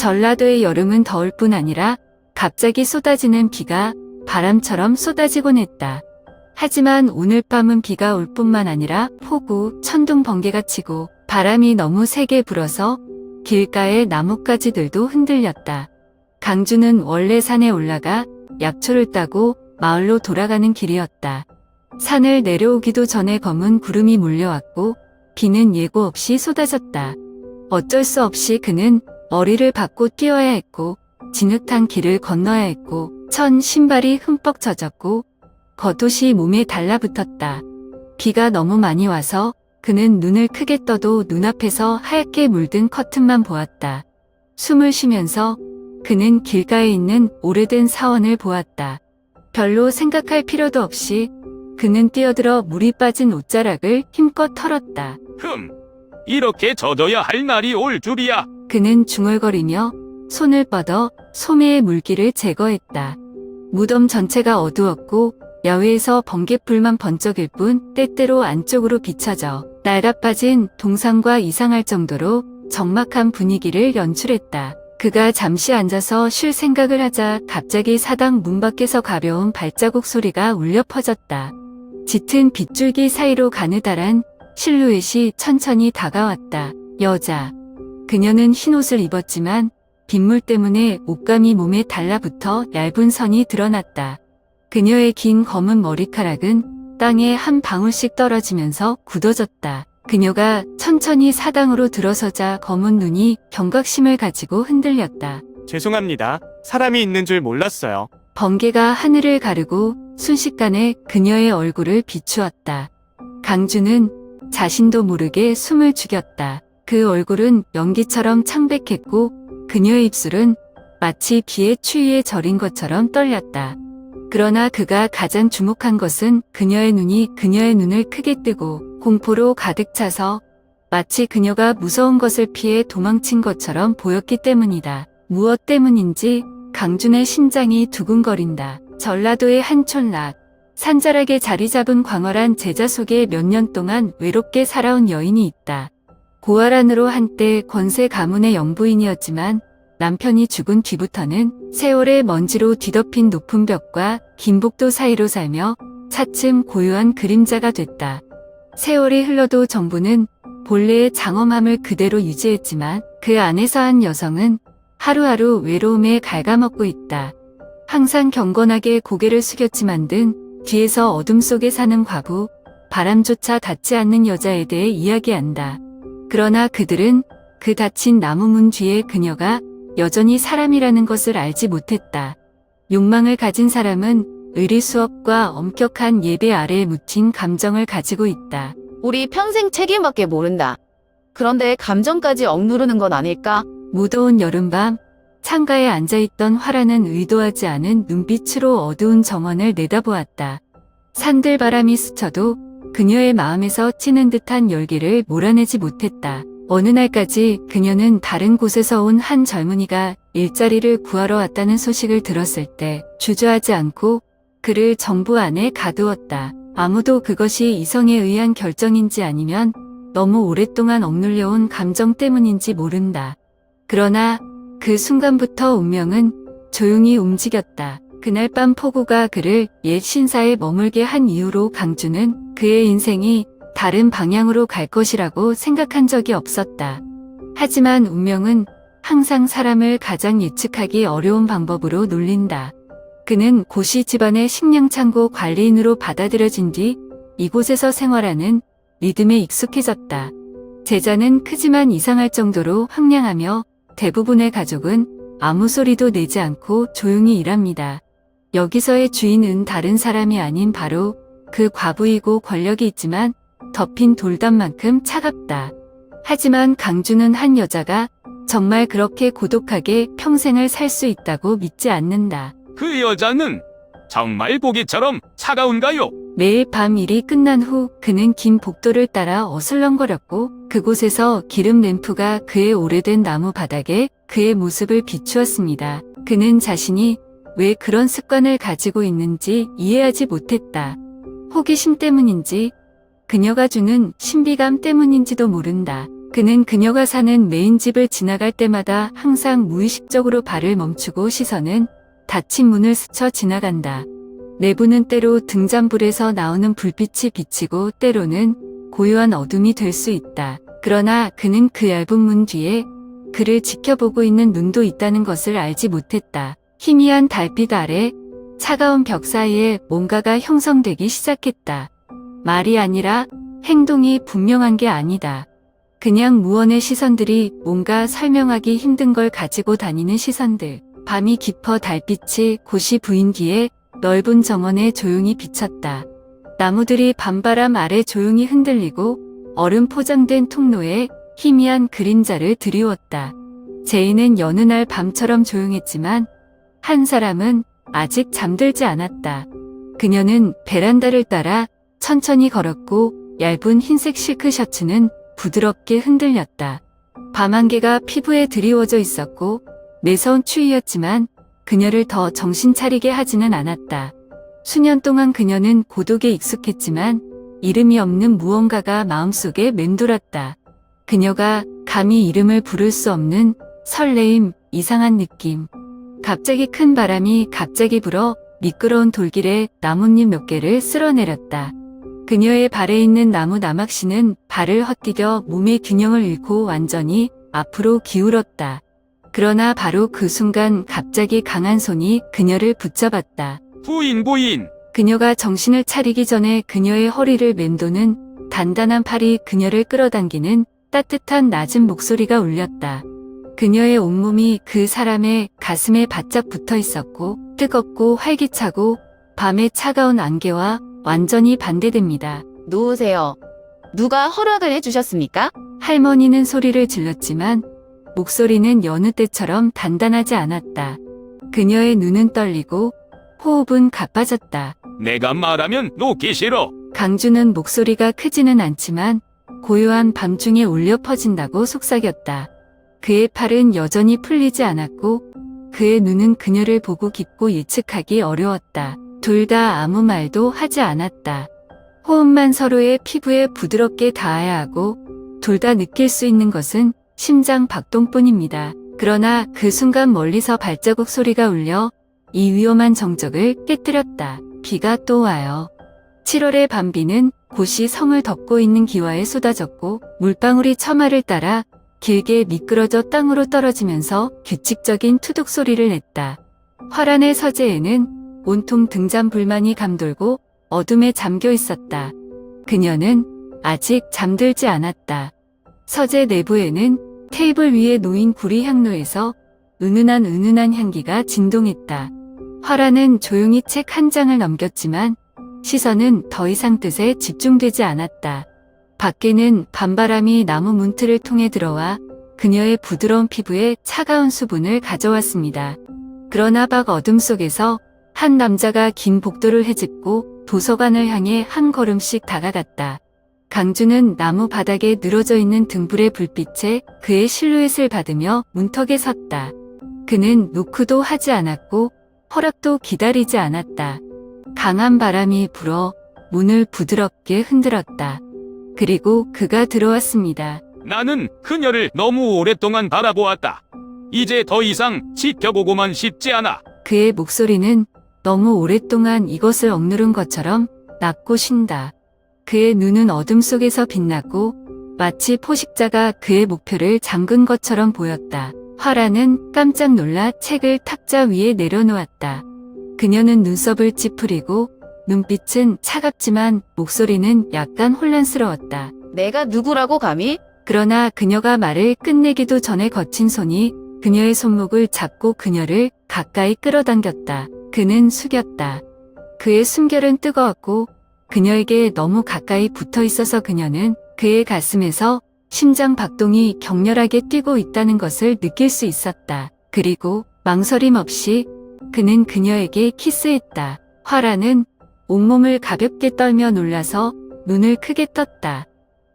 전라도의 여름은 더울 뿐 아니라 갑자기 쏟아지는 비가 바람처럼 쏟아지곤 했다. 하지만 오늘 밤은 비가 올 뿐만 아니라 폭우, 천둥, 번개가 치고 바람이 너무 세게 불어서 길가의 나뭇가지들도 흔들렸다. 강주는 원래 산에 올라가 약초를 따고 마을로 돌아가는 길이었다. 산을 내려오기도 전에 검은 구름이 몰려왔고 비는 예고 없이 쏟아졌다. 어쩔 수 없이 그는 머리를 박고 뛰어야 했고 진흙탕 길을 건너야 했고 신발이 흠뻑 젖었고 겉옷이 몸에 달라붙었다. 비가 너무 많이 와서 그는 눈을 크게 떠도 눈앞에서 하얗게 물든 커튼만 보았다. 숨을 쉬면서 그는 길가에 있는 오래된 사원을 보았다. 별로 생각할 필요도 없이 그는 뛰어들어 물이 빠진 옷자락을 힘껏 털었다. 이렇게 젖어야 할 날이 올 줄이야. 그는 중얼거리며 손을 뻗어 소매의 물기를 제거했다. 무덤 전체가 어두웠고 야외에서 번갯불만 번쩍일 뿐 때때로 안쪽으로 비춰져 낡아빠진 동상과 이상할 정도로 적막한 분위기를 연출했다. 그가 잠시 앉아서 쉴 생각을 하자 갑자기 사당 문 밖에서 가벼운 발자국 소리가 울려 퍼졌다. 짙은 빗줄기 사이로 가느다란 실루엣이 천천히 다가왔다. 여자. 그녀는 흰옷을 입었지만 빗물 때문에 옷감이 몸에 달라붙어 얇은 선이 드러났다. 그녀의 긴 검은 머리카락은 땅에 한 방울씩 떨어지면서 굳어졌다. 그녀가 천천히 사당으로 들어서자 검은 눈이 경각심을 가지고 흔들렸다. 죄송합니다. 사람이 있는 줄 몰랐어요. 번개가 하늘을 가르고 순식간에 그녀의 얼굴을 비추었다. 강주는 자신도 모르게 숨을 죽였다. 그 얼굴은 연기처럼 창백했고 그녀의 입술은 마치 비의 추위에 절인 것처럼 떨렸다. 그러나 그가 가장 주목한 것은 그녀의 눈을 크게 뜨고 공포로 가득 차서 마치 그녀가 무서운 것을 피해 도망친 것처럼 보였기 때문이다. 무엇 때문인지 강준의 심장이 두근거린다. 전라도의 한 촌락. 산자락에 자리 잡은 광활한 제자 속에 몇 년 동안 외롭게 살아온 여인이 있다. 고아란으로 한때 권세 가문의 영부인이었지만 남편이 죽은 뒤부터는 세월의 먼지로 뒤덮인 높은 벽과 긴 복도 사이로 살며 차츰 고요한 그림자가 됐다. 세월이 흘러도 정부는 본래의 장엄함을 그대로 유지했지만 그 안에서 한 여성은 하루하루 외로움에 갉아먹고 있다. 항상 경건하게 고개를 숙였지만 등 뒤에서 어둠 속에 사는 과부, 바람조차 닿지 않는 여자에 대해 이야기한다. 그러나 그들은 그 닫힌 나무 문 뒤에 그녀가 여전히 사람이라는 것을 알지 못했다. 욕망을 가진 사람은 의리수업과 엄격한 예배 아래에 묻힌 감정을 가지고 있다. 우리 평생 책임밖에 모른다. 그런데 감정까지 억누르는 건 아닐까? 무더운 여름밤, 창가에 앉아있던 화라는 의도하지 않은 눈빛으로 어두운 정원을 내다보았다. 산들바람이 스쳐도 그녀의 마음에서 찌는 듯한 열기를 몰아내지 못했다. 어느 날까지 그녀는 다른 곳에서 온 한 젊은이가 일자리를 구하러 왔다는 소식을 들었을 때 주저하지 않고 그를 정부 안에 가두었다. 아무도 그것이 이성에 의한 결정인지 아니면 너무 오랫동안 억눌려온 감정 때문인지 모른다. 그러나 그 순간부터 운명은 조용히 움직였다. 그날 밤 폭우가 그를 옛 신사에 머물게 한 이후로 강주는 그의 인생이 다른 방향으로 갈 것이라고 생각한 적이 없었다. 하지만 운명은 항상 사람을 가장 예측하기 어려운 방법으로 놀린다. 그는 고시 집안의 식량창고 관리인으로 받아들여진 뒤 이곳에서 생활하는 리듬에 익숙해졌다. 제자는 크지만 이상할 정도로 황량하며 대부분의 가족은 아무 소리도 내지 않고 조용히 일합니다. 여기서의 주인은 다른 사람이 아닌 바로 그 과부이고 권력이 있지만 덮인 돌담만큼 차갑다. 하지만 강주는 한 여자가 정말 그렇게 고독하게 평생을 살 수 있다고 믿지 않는다. 그 여자는 정말 고기처럼 차가운가요? 매일 밤 일이 끝난 후 그는 긴 복도를 따라 어슬렁거렸고 그곳에서 기름 램프가 그의 오래된 나무 바닥에 그의 모습을 비추었습니다. 그는 자신이 왜 그런 습관을 가지고 있는지 이해하지 못했다. 호기심 때문인지 그녀가 주는 신비감 때문인지도 모른다. 그는 그녀가 사는 메인 집을 지나갈 때마다 항상 무의식적으로 발을 멈추고 시선은 닫힌 문을 스쳐 지나간다. 내부는 때로 등잔불에서 나오는 불빛이 비치고 때로는 고요한 어둠이 될 수 있다. 그러나 그는 그 얇은 문 뒤에 그를 지켜보고 있는 눈도 있다는 것을 알지 못했다. 희미한 달빛 아래 차가운 벽 사이에 뭔가가 형성되기 시작했다. 말이 아니라 행동이 분명한 게 아니다. 그냥 무언의 시선들이 뭔가 설명하기 힘든 걸 가지고 다니는 시선들. 밤이 깊어 달빛이 곳이 부인 뒤에 넓은 정원에 조용히 비쳤다. 나무들이 밤바람 아래 조용히 흔들리고 얼음 포장된 통로에 희미한 그림자를 드리웠다. 제이는 여느 날 밤처럼 조용했지만 한 사람은 아직 잠들지 않았다. 그녀는 베란다를 따라 천천히 걸었고 얇은 흰색 실크 셔츠는 부드럽게 흔들렸다. 밤 안개가 피부에 드리워져 있었고 매서운 추위였지만 그녀를 더 정신 차리게 하지는 않았다. 수년 동안 그녀는 고독에 익숙했지만 이름이 없는 무언가가 마음속에 맴돌았다. 그녀가 감히 이름을 부를 수 없는 설레임, 이상한 느낌. 갑자기 큰 바람이 갑자기 불어 미끄러운 돌길에 나뭇잎 몇 개를 쓸어내렸다. 그녀의 발에 있는 나무 나막씨는 발을 헛디뎌 몸의 균형을 잃고 완전히 앞으로 기울었다. 그러나 바로 그 순간 갑자기 강한 손이 그녀를 붙잡았다. 부인. 그녀가 정신을 차리기 전에 그녀의 허리를 맴도는 단단한 팔이 그녀를 끌어당기는 따뜻한 낮은 목소리가 울렸다. 그녀의 온몸이 그 사람의 가슴에 바짝 붙어 있었고 뜨겁고 활기차고 밤의 차가운 안개와 완전히 반대됩니다. 누우세요. 누가 허락을 해주셨습니까? 할머니는 소리를 질렀지만 목소리는 여느 때처럼 단단하지 않았다. 그녀의 눈은 떨리고 호흡은 가빠졌다. 내가 말하면 놓기 싫어. 강주는 목소리가 크지는 않지만 고요한 밤중에 울려 퍼진다고 속삭였다. 그의 팔은 여전히 풀리지 않았고 그의 눈은 그녀를 보고 깊고 예측하기 어려웠다. 둘 다 아무 말도 하지 않았다. 호흡만 서로의 피부에 부드럽게 닿아야 하고 둘 다 느낄 수 있는 것은 심장 박동뿐입니다. 그러나 그 순간 멀리서 발자국 소리가 울려 이 위험한 정적을 깨뜨렸다. 비가 또 와요. 7월의 밤비는 곳이 성을 덮고 있는 기와에 쏟아졌고 물방울이 처마를 따라 길게 미끄러져 땅으로 떨어지면서 규칙적인 투둑 소리를 냈다. 화란의 서재에는 온통 등잔불만이 감돌고 어둠에 잠겨 있었다. 그녀는 아직 잠들지 않았다. 서재 내부에는 테이블 위에 놓인 구리 향로에서 은은한 향기가 진동했다. 화라는 조용히 책 한 장을 넘겼지만 시선은 더 이상 뜻에 집중되지 않았다. 밖에는 밤바람이 나무 문틀을 통해 들어와 그녀의 부드러운 피부에 차가운 수분을 가져왔습니다. 그러나 밖 어둠 속에서 한 남자가 긴 복도를 헤집고 도서관을 향해 한 걸음씩 다가갔다. 강주는 나무 바닥에 늘어져 있는 등불의 불빛에 그의 실루엣을 받으며 문턱에 섰다. 그는 노크도 하지 않았고 허락도 기다리지 않았다. 강한 바람이 불어 문을 부드럽게 흔들었다. 그리고 그가 들어왔습니다. 나는 그녀를 너무 오랫동안 바라보았다. 이제 더 이상 지켜보고만 싶지 않아. 그의 목소리는 너무 오랫동안 이것을 억누른 것처럼 낮고 쉰다. 그의 눈은 어둠 속에서 빛났고 마치 포식자가 그의 목표를 잠근 것처럼 보였다. 화라는 깜짝 놀라 책을 탁자 위에 내려놓았다. 그녀는 눈썹을 찌푸리고 눈빛은 차갑지만 목소리는 약간 혼란스러웠다. 내가 누구라고 감히? 그러나 그녀가 말을 끝내기도 전에 거친 손이 그녀의 손목을 잡고 그녀를 가까이 끌어당겼다. 그는 숙였다. 그의 숨결은 뜨거웠고 그녀에게 너무 가까이 붙어 있어서 그녀는 그의 가슴에서 심장 박동이 격렬하게 뛰고 있다는 것을 느낄 수 있었다. 그리고 망설임 없이 그는 그녀에게 키스했다. 화라는 온몸을 가볍게 떨며 놀라서 눈을 크게 떴다.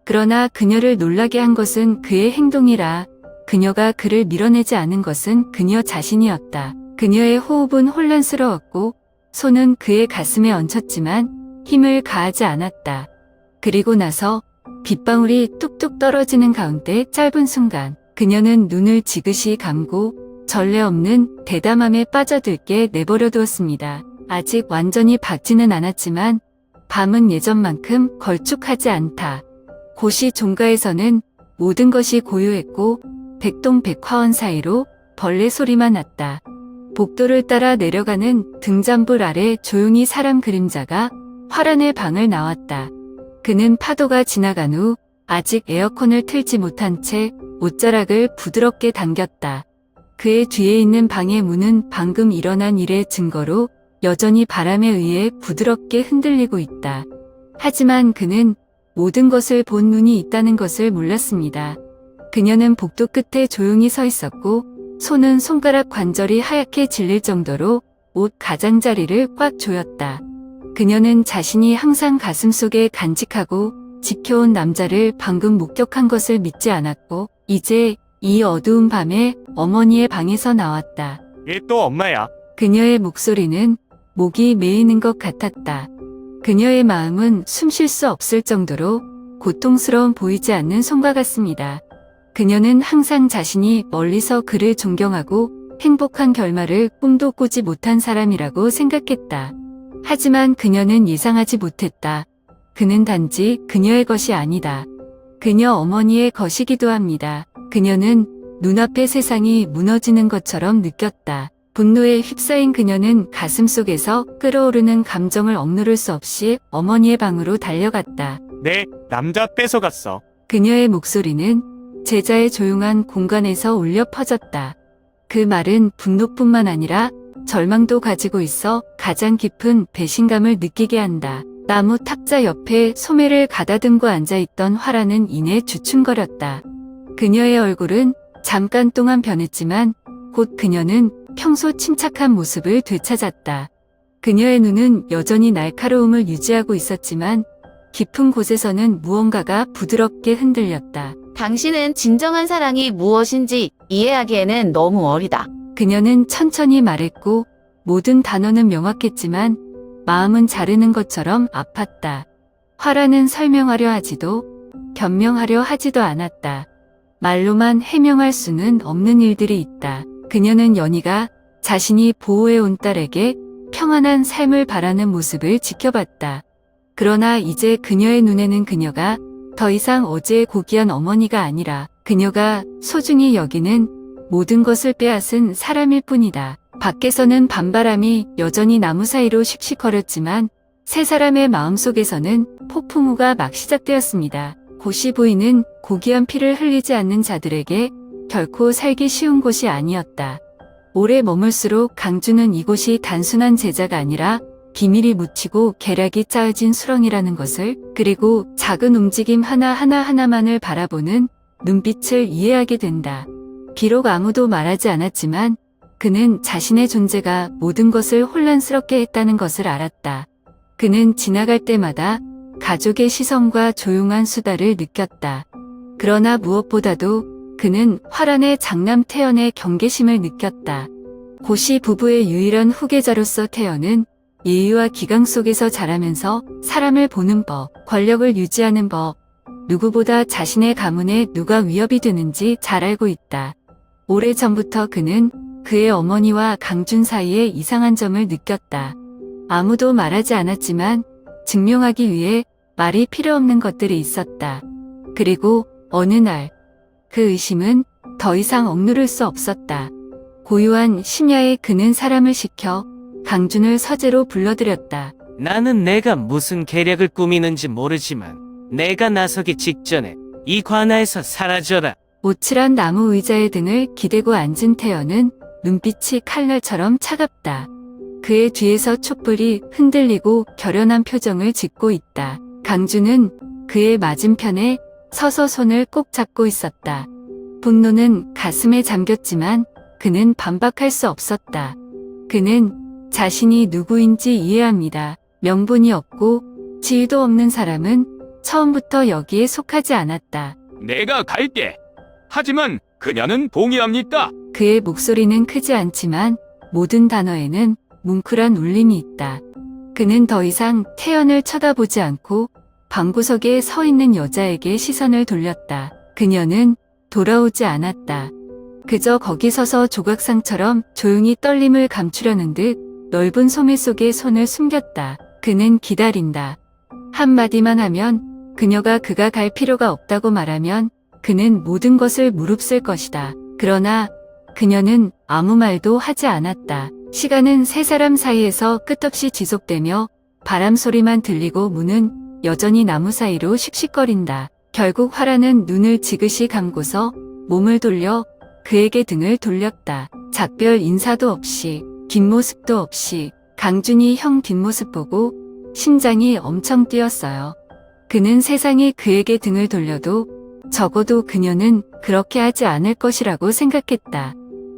그러나 그녀를 놀라게 한 것은 그의 행동이라 그녀가 그를 밀어내지 않은 것은 그녀 자신이었다. 그녀의 호흡은 혼란스러웠고 손은 그의 가슴에 얹혔지만 힘을 가하지 않았다. 그리고 나서 빗방울이 뚝뚝 떨어지는 가운데 짧은 순간 그녀는 눈을 지그시 감고 전례 없는 대담함에 빠져들게 내버려 두었습니다. 아직 완전히 밝지는 않았지만 밤은 예전만큼 걸쭉하지 않다. 고시 종가에서는 모든 것이 고요했고 백동백화원 사이로 벌레 소리만 났다. 복도를 따라 내려가는 등잔불 아래 조용히 사람 그림자가 화란의 방을 나왔다. 그는 파도가 지나간 후 아직 에어컨을 틀지 못한 채 옷자락을 부드럽게 당겼다. 그의 뒤에 있는 방의 문은 방금 일어난 일의 증거로 여전히 바람에 의해 부드럽게 흔들리고 있다. 하지만 그는 모든 것을 본 눈이 있다는 것을 몰랐습니다. 그녀는 복도 끝에 조용히 서 있었고 손은 손가락 관절이 하얗게 질릴 정도로 옷 가장자리를 꽉 조였다. 그녀는 자신이 항상 가슴속에 간직하고 지켜온 남자를 방금 목격한 것을 믿지 않았고 이제 이 어두운 밤에 어머니의 방에서 나왔다. 얘 또 엄마야. 그녀의 목소리는 목이 메이는 것 같았다. 그녀의 마음은 숨 쉴 수 없을 정도로 고통스러운 보이지 않는 손과 같습니다. 그녀는 항상 자신이 멀리서 그를 존경하고 행복한 결말을 꿈도 꾸지 못한 사람이라고 생각했다. 하지만 그녀는 예상하지 못했다. 그는 단지 그녀의 것이 아니다. 그녀 어머니의 것이기도 합니다. 그녀는 눈앞의 세상이 무너지는 것처럼 느꼈다. 분노에 휩싸인 그녀는 가슴속에서 끓어오르는 감정을 억누를 수 없이 어머니의 방으로 달려갔다. 내 남자 뺏어갔어. 그녀의 목소리는 제자의 조용한 공간에서 울려 퍼졌다. 그 말은 분노뿐만 아니라 절망도 가지고 있어 가장 깊은 배신감을 느끼게 한다. 나무 탁자 옆에 소매를 가다듬고 앉아있던 화라는 이내 주춤거렸다. 그녀의 얼굴은 잠깐 동안 변했지만 곧 그녀는 평소 침착한 모습을 되찾았다. 그녀의 눈은 여전히 날카로움을 유지하고 있었지만 깊은 곳에서는 무언가가 부드럽게 흔들렸다. 당신은 진정한 사랑이 무엇인지 이해하기에는 너무 어리다. 그녀는 천천히 말했고 모든 단어는 명확했지만 마음은 자르는 것처럼 아팠다. 화라는 설명하려 하지도 변명하려 하지도 않았다. 말로만 해명할 수는 없는 일들이 있다. 그녀는 연희가 자신이 보호해온 딸에게 평안한 삶을 바라는 모습을 지켜봤다. 그러나 이제 그녀의 눈에는 그녀가 더 이상 어제의 고귀한 어머니가 아니라 그녀가 소중히 여기는 모든 것을 빼앗은 사람일 뿐이다. 밖에서는 밤바람이 여전히 나무 사이로 씩씩거렸지만 세 사람의 마음속에서는 폭풍우가 막 시작되었습니다. 고시 부인은 고귀한 피를 흘리지 않는 자들에게 결코 살기 쉬운 곳이 아니었다. 오래 머물수록 강주는 이곳이 단순한 제자가 아니라 비밀이 묻히고 계략이 짜여진 수렁이라는 것을, 그리고 작은 움직임 하나하나만을 바라보는 눈빛을 이해하게 된다. 비록 아무도 말하지 않았지만 그는 자신의 존재가 모든 것을 혼란스럽게 했다는 것을 알았다. 그는 지나갈 때마다 가족의 시선과 조용한 수다를 느꼈다. 그러나 무엇보다도 그는 화란의 장남 태연의 경계심을 느꼈다. 고시 부부의 유일한 후계자로서 태연은 예의와 기강 속에서 자라면서 사람을 보는 법, 권력을 유지하는 법, 누구보다 자신의 가문에 누가 위협이 되는지 잘 알고 있다. 오래전부터 그는 그의 어머니와 강준 사이에 이상한 점을 느꼈다. 아무도 말하지 않았지만 증명하기 위해 말이 필요 없는 것들이 있었다. 그리고 어느 날 그 의심은 더 이상 억누를 수 없었다. 고요한 심야에 그는 사람을 시켜 강준을 서재로 불러들였다. 나는 내가 무슨 계략을 꾸미는지 모르지만 내가 나서기 직전에 이 관아에서 사라져라. 오칠한 나무 의자의 등을 기대고 앉은 태연은 눈빛이 칼날처럼 차갑다. 그의 뒤에서 촛불이 흔들리고 결연한 표정을 짓고 있다. 강준은 그의 맞은편에 서서 손을 꼭 잡고 있었다. 분노는 가슴에 잠겼지만 그는 반박할 수 없었다. 그는 자신이 누구인지 이해합니다. 명분이 없고 지위도 없는 사람은 처음부터 여기에 속하지 않았다. 내가 갈게. 하지만 그녀는 동의합니까? 그의 목소리는 크지 않지만 모든 단어에는 뭉클한 울림이 있다. 그는 더 이상 태연을 쳐다보지 않고 방구석에 서 있는 여자에게 시선을 돌렸다. 그녀는 돌아오지 않았다. 그저 거기 서서 조각상처럼 조용히 떨림을 감추려는 듯 넓은 소매 속에 손을 숨겼다. 그는 기다린다. 한마디만 하면, 그가 갈 필요가 없다고 말하면 그는 모든 것을 무릅쓸 것이다. 그러나 그녀는 아무 말도 하지 않았다. 시간은 세 사람 사이에서 끝없이 지속되며 바람 소리만 들리고 문은 여전히 나무 사이로 씩씩거린다. 결국 화라는 눈을 지그시 감고서 몸을 돌려 그에게 등을 돌렸다. 작별 인사도 없이, 뒷모습도 없이. 강준이 형 뒷모습 보고 심장이 엄청 뛰었어요. 그는 세상이 그에게 등을 돌려도 적어도 그녀는 그렇게 하지 않을 것이라고 생각했다.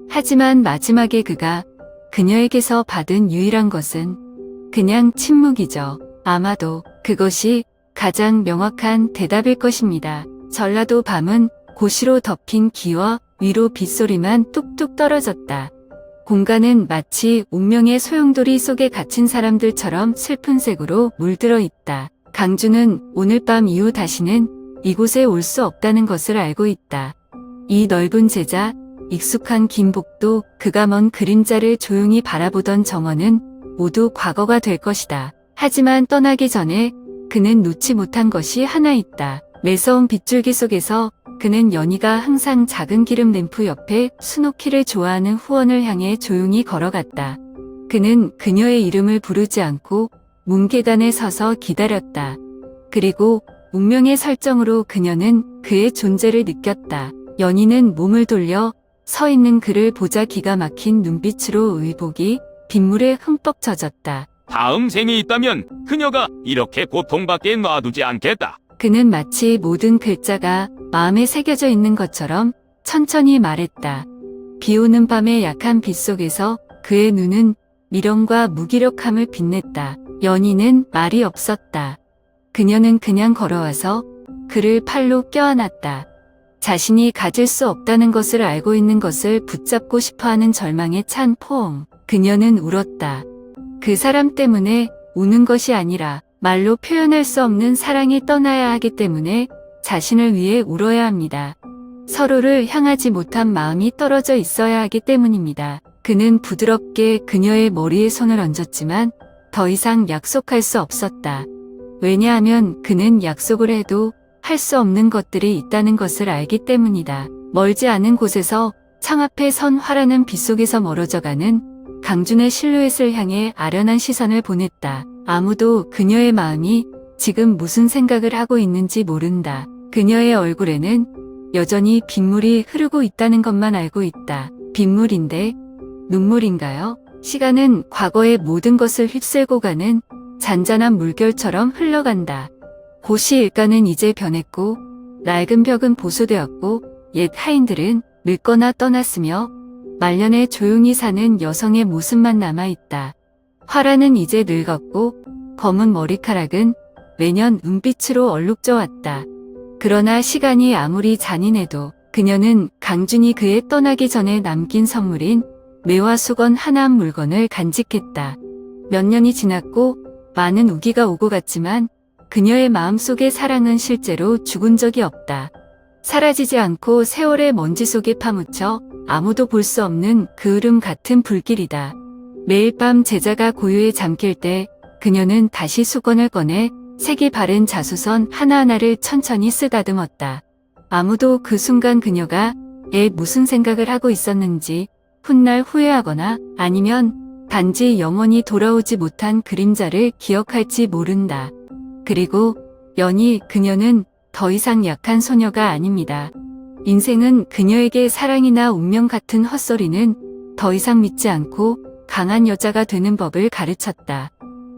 하지만 마지막에 그가 그녀에게서 받은 유일한 것은 그냥 침묵이죠. 아마도 그것이 가장 명확한 대답일 것입니다. 전라도 밤은 고시로 덮인 기와 위로 빗소리만 뚝뚝 떨어졌다. 공간은 마치 운명의 소용돌이 속에 갇힌 사람들처럼 슬픈 색으로 물들어 있다. 강주는 오늘 밤 이후 다시는 이곳에 올 수 없다는 것을 알고 있다. 이 넓은 제자, 익숙한 김복도, 그가 먼 그림자를 조용히 바라보던 정원은 모두 과거가 될 것이다. 하지만 떠나기 전에 그는 놓지 못한 것이 하나 있다. 매서운 빗줄기 속에서 그는 연희가 항상 작은 기름 램프 옆에 스노키를 좋아하는 후원을 향해 조용히 걸어갔다. 그는 그녀의 이름을 부르지 않고 문계단에 서서 기다렸다. 그리고 운명의 설정으로 그녀는 그의 존재를 느꼈다. 연희는 몸을 돌려 서 있는 그를 보자 기가 막힌 눈빛으로 의복이 빗물에 흠뻑 젖었다. 다음 생이 있다면 그녀가 이렇게 고통받게 놔두지 않겠다. 그는 마치 모든 글자가 마음에 새겨져 있는 것처럼 천천히 말했다. 비 오는 밤의 약한 빛 속에서 그의 눈은 미련과 무기력함을 빛냈다. 연희는 말이 없었다. 그녀는 그냥 걸어와서 그를 팔로 껴안았다. 자신이 가질 수 없다는 것을 알고 있는 것을 붙잡고 싶어하는 절망에 찬 포옹. 그녀는 울었다. 그 사람 때문에 우는 것이 아니라 말로 표현할 수 없는 사랑이 떠나야 하기 때문에 자신을 위해 울어야 합니다. 서로를 향하지 못한 마음이 떨어져 있어야 하기 때문입니다. 그는 부드럽게 그녀의 머리에 손을 얹었지만 더 이상 약속할 수 없었다. 왜냐하면 그는 약속을 해도 할 수 없는 것들이 있다는 것을 알기 때문이다. 멀지 않은 곳에서 창 앞에 선 화라는 빛 속에서 멀어져가는 강준의 실루엣을 향해 아련한 시선을 보냈다. 아무도 그녀의 마음이 지금 무슨 생각을 하고 있는지 모른다. 그녀의 얼굴에는 여전히 빗물이 흐르고 있다는 것만 알고 있다. 빗물인데 눈물인가요? 시간은 과거의 모든 것을 휩쓸고 가는 잔잔한 물결처럼 흘러간다. 고시 일가는 이제 변했고 낡은 벽은 보수되었고 옛 하인들은 늙거나 떠났으며 말년에 조용히 사는 여성의 모습만 남아있다. 화라는 이제 늙었고 검은 머리카락은 매년 은빛으로 얼룩져 왔다. 그러나 시간이 아무리 잔인해도 그녀는 강준이 그의 떠나기 전에 남긴 선물인 매와 수건 하나한 물건을 간직했다. 몇 년이 지났고 많은 우기가 오고 갔지만 그녀의 마음속의 사랑은 실제로 죽은 적이 없다. 사라지지 않고 세월의 먼지 속에 파묻혀 아무도 볼 수 없는 그을음 같은 불길이다. 매일 밤 제자가 고요에 잠길 때 그녀는 다시 수건을 꺼내 색이 바른 자수선 하나하나를 천천히 쓰다듬었다. 아무도 그 순간 그녀가 무슨 생각을 하고 있었는지 훗날 후회하거나 아니면 단지 영원히 돌아오지 못한 그림자를 기억할지 모른다. 그리고 연희 그녀는 더 이상 약한 소녀가 아닙니다. 인생은 그녀에게 사랑이나 운명 같은 헛소리는 더 이상 믿지 않고 강한 여자가 되는 법을 가르쳤다.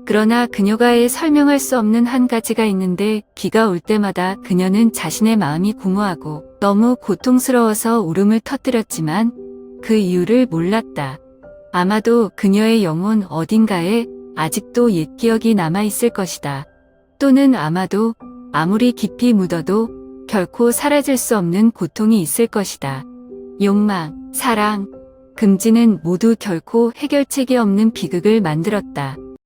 그러나 그녀가 설명할 수 없는 한 가지가 있는데 비가 올 때마다 그녀는 자신의 마음이 공허하고 너무 고통스러워서 울음을 터뜨렸지만 그 이유를 몰랐다. 아마도 그녀의 영혼 어딘가에 아직도 옛 기억이 남아있을 것이다. 또는 아마도 아무리 깊이 묻어도 결코 사라질 수 없는 고통이 있을 것이다. 욕망, 사랑, 금지는 모두 결코 해결책이 없는 비극을 만들었다.